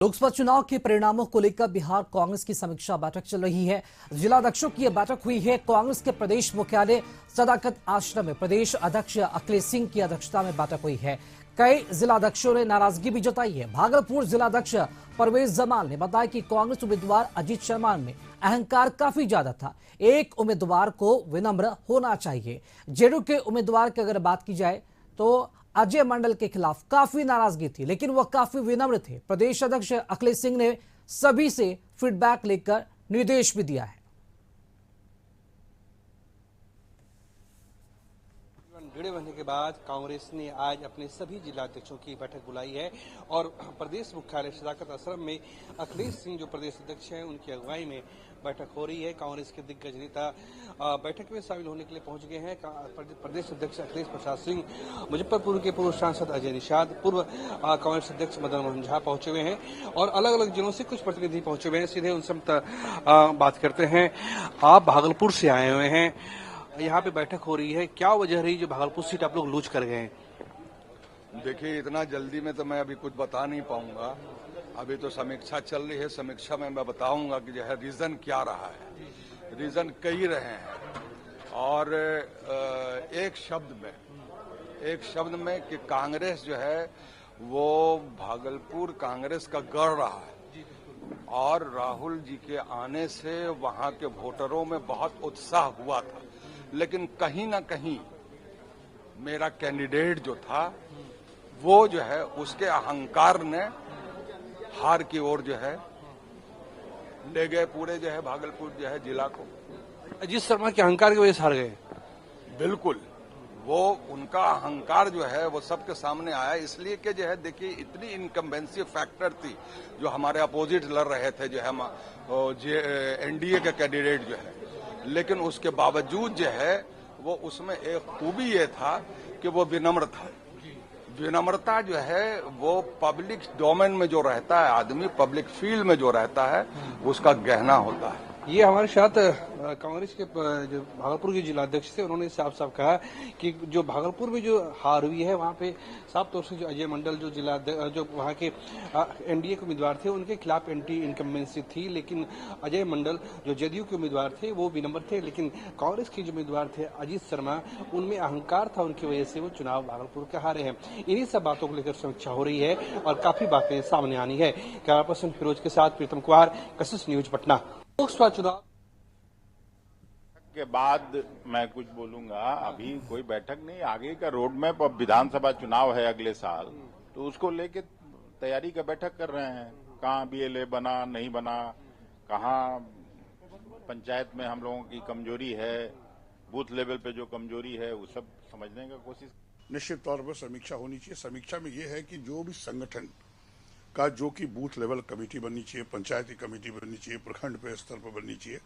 लोकसभा चुनाव के परिणामों को लेकर बिहार कांग्रेस की समीक्षा बैठक चल रही है। जिलाध्यक्षों की यह बैठक हुई है। कांग्रेस के प्रदेश मुख्यालय सदाकत आश्रम में प्रदेश अध्यक्ष अखिलेश सिंह की अध्यक्षता में बैठक हुई है। कई जिलाध्यक्षों ने नाराजगी भी जताई है। भागलपुर जिलाध्यक्ष परवेज जमाल ने बताया कि कांग्रेस उम्मीदवार अजीत शर्मा में अहंकार काफी ज्यादा था। एक उम्मीदवार को विनम्र होना चाहिए। जेडीयू के उम्मीदवार की अगर बात की जाए तो अजय मंडल के खिलाफ काफी नाराजगी थी, लेकिन वह काफी विनम्र थे। प्रदेश अध्यक्ष अखिलेश सिंह ने सभी से फीडबैक लेकर निर्देश भी दिया है। भिड़े होने के बाद कांग्रेस ने आज अपने सभी जिलाध्यक्षों की बैठक बुलाई है और प्रदेश मुख्यालय सदाकत आश्रम में अखिलेश सिंह जो प्रदेश अध्यक्ष हैं उनकी अगुवाई में बैठक हो रही है। कांग्रेस के दिग्गज नेता बैठक में शामिल होने के लिए पहुंच गए हैं। प्रदेश अध्यक्ष अखिलेश प्रसाद सिंह, मुजफ्फरपुर के पूर्व सांसद अजय निषाद, पूर्व कांग्रेस अध्यक्ष मदन मोहन झा पहुंचे हुए हैं और अलग अलग जिलों से कुछ प्रतिनिधि पहुंचे हुए हैं। सीधे उनसे बात करते हैं। आप भागलपुर से आए हुए हैं, यहाँ पे बैठक हो रही है, क्या वजह रही जो भागलपुर सीट आप लोग लूज कर गए हैं? देखिए, इतना जल्दी में तो मैं अभी कुछ बता नहीं पाऊंगा। अभी तो समीक्षा चल रही है। समीक्षा में मैं बताऊंगा कि जो है रीजन क्या रहा है। रीजन कई रहे हैं और एक शब्द में कि कांग्रेस जो है वो भागलपुर कांग्रेस का गढ़ रहा है और राहुल जी के आने से वहां के वोटरों में बहुत उत्साह हुआ था, लेकिन कहीं ना कहीं मेरा कैंडिडेट जो था वो जो है उसके अहंकार ने हार की ओर जो है ले गए पूरे जो है भागलपुर जो है जिला को। अजीत शर्मा के अहंकार की वजह से हार गए? बिल्कुल, वो उनका अहंकार जो है वो सबके सामने आया, इसलिए कि जो है देखिए इतनी इनकम्बेंसी फैक्टर थी जो हमारे अपोजिट लड़ रहे थे जो है एनडीए के कैंडिडेट जो है, लेकिन उसके बावजूद जो है वो उसमें एक खूबी ये था कि वो विनम्र था। विनम्रता जो है वो पब्लिक डोमेन में जो रहता है आदमी, पब्लिक फील्ड में जो रहता है उसका गहना होता है। ये हमारे साथ कांग्रेस के जो भागलपुर के जिलाध्यक्ष थे, उन्होंने साफ साफ कहा कि जो भागलपुर में जो हार हुई है वहाँ पे साफ तौर से जो अजय मंडल जो वहाँ के एनडीए के उम्मीदवार थे उनके खिलाफ एंटी इनकम्बेंसी थी, लेकिन अजय मंडल जो जेडीयू के उम्मीदवार थे वो विनम्र थे। लेकिन कांग्रेस के जो उम्मीदवार थे अजीत शर्मा, उनमें अहंकार था, उनकी वजह से वो चुनाव भागलपुर के हारे हैं। इन्हीं सब बातों को लेकर समीक्षा हो रही है और काफी बातें सामने आनी है। कैमरा पर्सन फिरोज के साथ प्रीतम कुमार, कशिश न्यूज पटना। लोकसभा चुनाव के बाद मैं कुछ बोलूंगा। अभी कोई बैठक नहीं, आगे का रोड मैप। अब विधानसभा चुनाव है अगले साल, तो उसको लेके तैयारी का बैठक कर रहे हैं। कहाँ बीएलए बना नहीं बना, कहाँ पंचायत में हम लोगों की कमजोरी है, बूथ लेवल पे जो कमजोरी है वो सब समझने का कोशिश। निश्चित तौर पर समीक्षा होनी चाहिए। समीक्षा में ये है कि जो भी संगठन का जो कि बूथ लेवल कमेटी बननी चाहिए, पंचायती कमेटी बननी चाहिए, प्रखंड पे स्तर पर बननी चाहिए।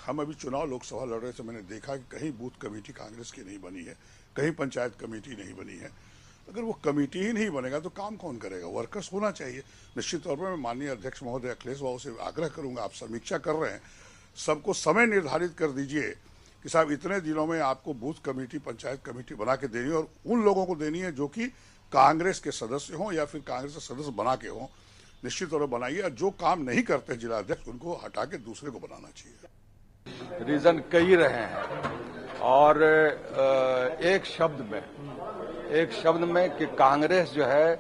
हम अभी चुनाव लोकसभा लड़ रहे थे, मैंने देखा कि कहीं बूथ कमेटी कांग्रेस की नहीं बनी है, कहीं पंचायत कमेटी नहीं बनी है। अगर वो कमेटी ही नहीं बनेगा तो काम कौन करेगा? वर्कर्स होना चाहिए। निश्चित तौर पर मैं माननीय अध्यक्ष महोदय अखिलेश बाबू से आग्रह करूंगा, आप समीक्षा कर रहे हैं, सबको समय निर्धारित कर दीजिए कि साहब इतने दिनों में आपको बूथ कमेटी पंचायत कमेटी बना के देनी है और उन लोगों को देनी है जो कि कांग्रेस के सदस्य हों या फिर कांग्रेस के सदस्य बना के हों। निश्चित तौर पर बनाइए और जो काम नहीं करते जिलाध्यक्ष उनको हटा के दूसरे को बनाना चाहिए। रीजन कई रहे हैं और एक शब्द में कि कांग्रेस जो है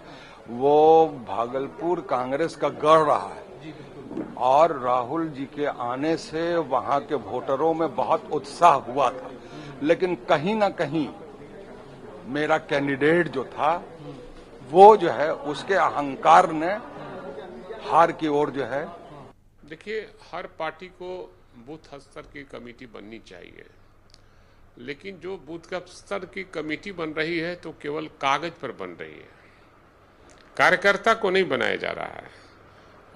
वो भागलपुर कांग्रेस का गढ़ रहा है और राहुल जी के आने से वहां के वोटरों में बहुत उत्साह हुआ था, लेकिन कहीं ना कहीं मेरा कैंडिडेट जो था वो जो है उसके अहंकार ने हार की ओर जो है। देखिए, हर पार्टी को बूथ स्तर की कमेटी बननी चाहिए, लेकिन जो बूथ का स्तर की कमेटी बन रही है तो केवल कागज पर बन रही है, कार्यकर्ता को नहीं बनाया जा रहा है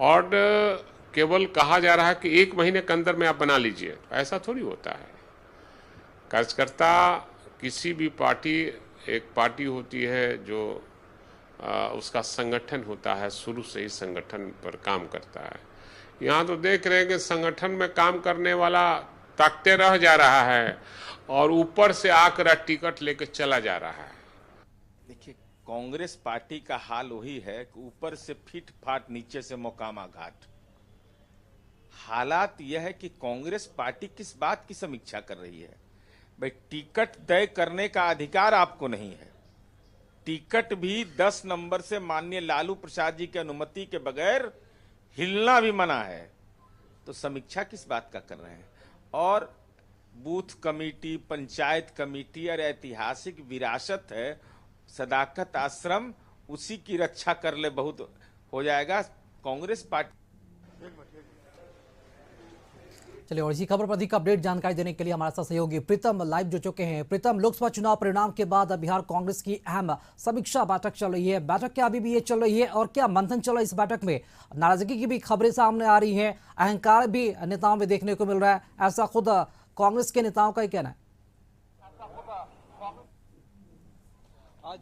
और केवल कहा जा रहा है कि 1 महीने के अंदर में आप बना लीजिए। ऐसा थोड़ी होता है। कार्यकर्ता किसी भी पार्टी, एक पार्टी होती है जो उसका संगठन होता है, शुरू से ही संगठन पर काम करता है। यहाँ तो देख रहे हैं कि संगठन में काम करने वाला ताकते रह जा रहा है और ऊपर से आकर टिकट लेकर चला जा रहा है। देखिए, कांग्रेस पार्टी का हाल वही है कि ऊपर से फिट फाट, नीचे से मोकामा घाट। हालात यह है कि कांग्रेस पार्टी किस बात की समीक्षा कर रही है? भाई, टिकट तय करने का अधिकार आपको नहीं है। टिकट भी 10 नंबर से माननीय लालू प्रसाद जी की अनुमति के बगैर हिलना भी मना है। तो समीक्षा किस बात का कर रहे हैं? और बूथ कमेटी, पंचायत कमेटी और ऐतिहासिक विरासत है सदाकत आश्रम, उसी की रक्षा कर ले बहुत हो जाएगा। कांग्रेस पार्टी। चलिए, और इसी खबर पर अधिक अपडेट जानकारी देने के लिए हमारे साथ सहयोगी प्रीतम लाइव जुड़ चुके हैं। प्रीतम, लोकसभा चुनाव परिणाम के बाद बिहार कांग्रेस की अहम समीक्षा बैठक चल रही है। बैठक क्या अभी भी ये चल रही है और क्या मंथन चल रहा है इस बैठक में? नाराजगी की भी खबरें सामने आ रही हैं, अहंकार भी नेताओं में देखने को मिल रहा है, ऐसा खुद कांग्रेस के नेताओं का ही कहना है। आज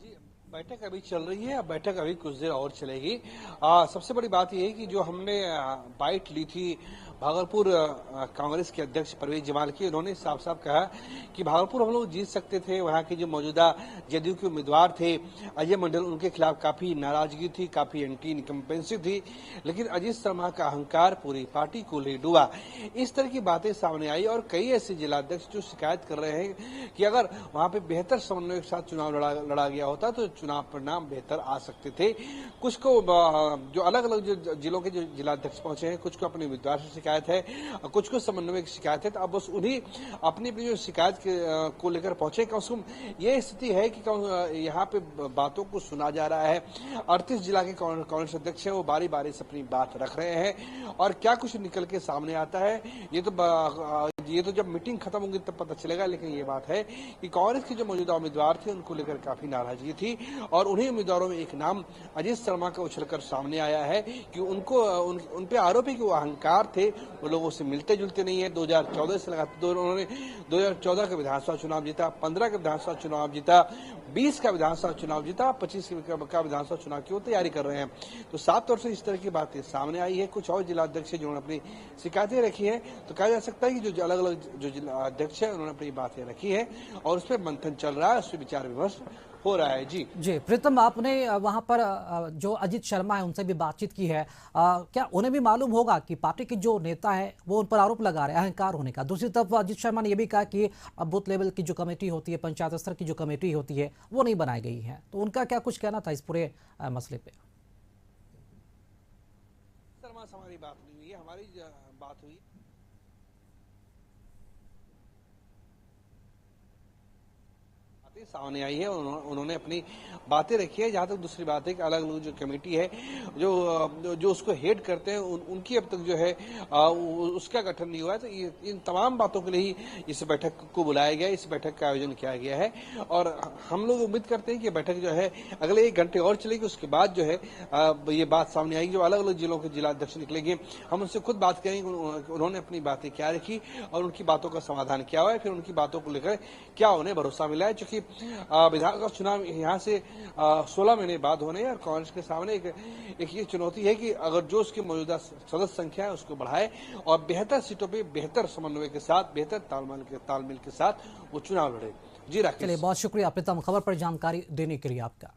बैठक अभी चल रही है, बैठक अभी कुछ देर और चलेगी। सबसे बड़ी बात यह है कि जो हमने बाइट ली थी भागलपुर कांग्रेस के अध्यक्ष परवेज जमाल की, उन्होंने साफ साफ कहा कि भागलपुर हम लोग जीत सकते थे। वहां के जो मौजूदा जदयू के उम्मीदवार थे अजय मंडल, उनके खिलाफ काफी नाराजगी थी, काफी एंटी इनकम्पेंसी थी, लेकिन अजीत शर्मा का अहंकार पूरी पार्टी को ले डूबा। इस तरह की बातें सामने आई और कई ऐसे जिलाध्यक्ष जो शिकायत कर रहे हैं कि अगर वहां पे बेहतर समन्वय के साथ चुनाव लड़ा गया होता तो चुनाव परिणाम बेहतर आ सकते थे। कुछ को जो अलग अलग जो जिलों के जो जिलाध्यक्ष पहुंचे हैं, कुछ को अपने उम्मीदवार से शिकायत है, कुछ को समन्वय की शिकायत है। तो अब बस उन्हीं अपनी जो शिकायत को लेकर पहुंचे। कम से कम ये स्थिति है कि यहाँ पे बातों को सुना जा रहा है। 38 जिला के कांग्रेस अध्यक्ष है, वो बारी बारी से अपनी बात रख रहे हैं और क्या कुछ निकल के सामने आता है ये तो जब मीटिंग खत्म होगी तब पता चलेगा। लेकिन ये बात है कि कांग्रेस के जो मौजूदा उम्मीदवार थे उनको लेकर काफी नाराजगी थी और उन्हीं उम्मीदवारों में एक नाम अजीत शर्मा का उछलकर सामने आया है कि उन पे आरोप है कि वो अहंकार थे, वो लोगों से मिलते जुलते नहीं है। 2014 से लगातार उन्होंने 2014 का विधानसभा चुनाव जीता, 15 का विधानसभा चुनाव जीता, 20 का विधानसभा चुनाव जीता, 25 का विधानसभा चुनाव की वो तैयारी कर रहे हैं। तो साफ तौर से इस तरह की बातें सामने आई है। कुछ और जिला अध्यक्ष जिन्होंने अपनी शिकायतें रखी है, तो कहा जा सकता है कि जो अलग अलग जो जिला अध्यक्ष है उन्होंने अपनी बातें रखी है और उस पर मंथन चल रहा है, उस पर विचार विमर्श हो रहा है। जी प्रीतम, आपने वहां पर जो अजीत शर्मा है उनसे भी बातचीत की है, क्या उन्हें भी मालूम होगा कि पार्टी के जो नेता है वो उन पर आरोप लगा रहे हैं अहंकार होने का? दूसरी तरफ अजीत शर्मा ने यह भी कहा कि बूथ लेवल की जो कमेटी होती है, पंचायत स्तर की जो कमेटी होती है, वो नहीं बनाई गई है। तो उनका क्या कुछ कहना था इस पूरे मसले पे? शर्मा से हमारी बात नहीं हुई है, हमारी बात हुई सामने आई है। उन्होंने अपनी बातें रखी है। जहां तक दूसरी बात है कि अलग अलग जो कमेटी है जो उसको हेड करते हैं उनकी अब तक जो है उसका गठन नहीं हुआ है। तो इन तमाम बातों के लिए ही इस बैठक को बुलाया गया, इस बैठक का आयोजन किया गया है और हम लोग उम्मीद करते हैं कि बैठक जो है अगले 1 घंटे और चलेगी। उसके बाद जो है ये बात सामने आएगी। जो अलग अलग जिलों के जिलाध्यक्ष निकलेंगे, हम उनसे खुद बात करेंगे उन्होंने अपनी बातें क्या रखी और उनकी बातों का समाधान क्या हुआ है, फिर उनकी बातों को लेकर क्या उन्हें भरोसा मिला है। चूंकि विधानसभा चुनाव यहाँ से 16 महीने बाद होने और कांग्रेस के सामने एक ये चुनौती है कि अगर जो उसकी मौजूदा सदस्य संख्या है उसको बढ़ाए और बेहतर सीटों पे बेहतर समन्वय के साथ, बेहतर तालमेल के साथ वो चुनाव लड़े। जी राकेश। चलिए, बहुत शुक्रिया प्रीतम खबर पर जानकारी देने के लिए आपका।